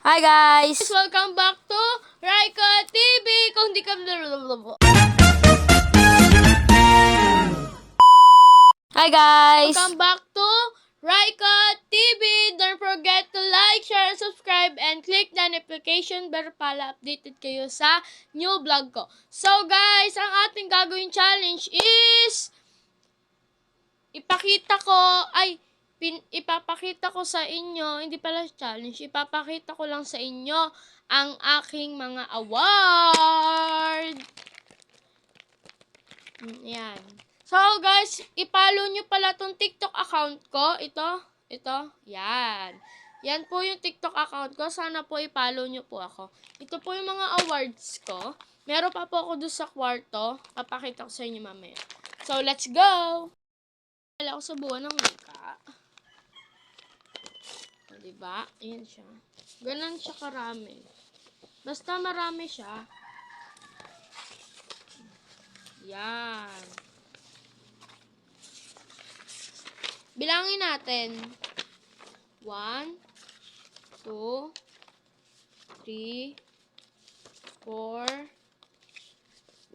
Hi guys! Welcome back to Raika TV! Kung di ka... Hi guys! Welcome back to Raika TV! Don't forget to like, share, and subscribe, and click the notification bell para updated kayo sa new vlog ko. So guys, ang ating gagawin challenge is... ipapakita ko sa inyo, hindi pala challenge, ipapakita ko lang sa inyo ang aking mga award. Yan. So guys, i-follow nyo pala tong TikTok account ko. Ito, yan. Yan po yung TikTok account ko. Sana po i-follow nyo po ako. Ito po yung mga awards ko. Meron pa po ako doon sa kwarto. Papakita ko sa inyo mamaya. So, let's go! Wala ako sa buwan ng wika. O, diba? Ayan siya. Ganun siya karami. Basta marami siya. Yan. Bilangin natin. 1, 2, 3, 4,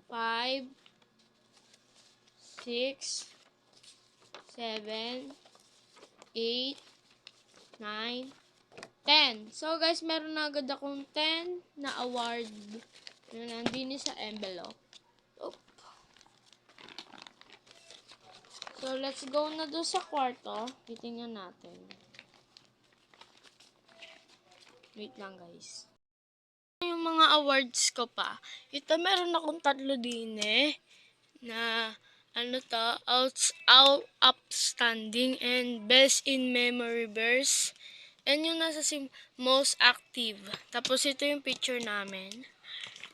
5, 6, 7, 8, 9, 10. So guys, meron na agad akong 10 na award na nandini sa envelope. Oop. So let's go na doon sa kwarto. Titingnan natin. Wait lang guys. Yung mga awards ko pa. Ito meron akong 3 din na outstanding and best in memory verse. And yung nasa most active. Tapos ito yung picture namin.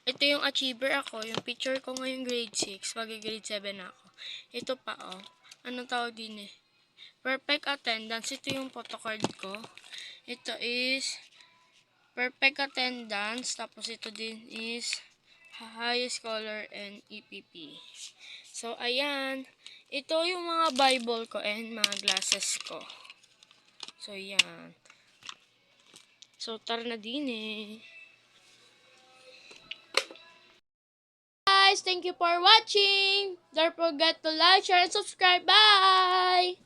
Ito yung achiever ako. Yung picture ko ngayong grade 6. Mag-grade 7 ako. Ito pa Anong tawag din perfect attendance. Ito yung photocard ko. Ito is perfect attendance. Tapos ito din is highest scholar and EPP. So, ayan. Ito yung mga Bible ko and mga glasses ko. So, ayan. So, tara na din Guys, thank you for watching. Don't forget to like, share, and subscribe. Bye!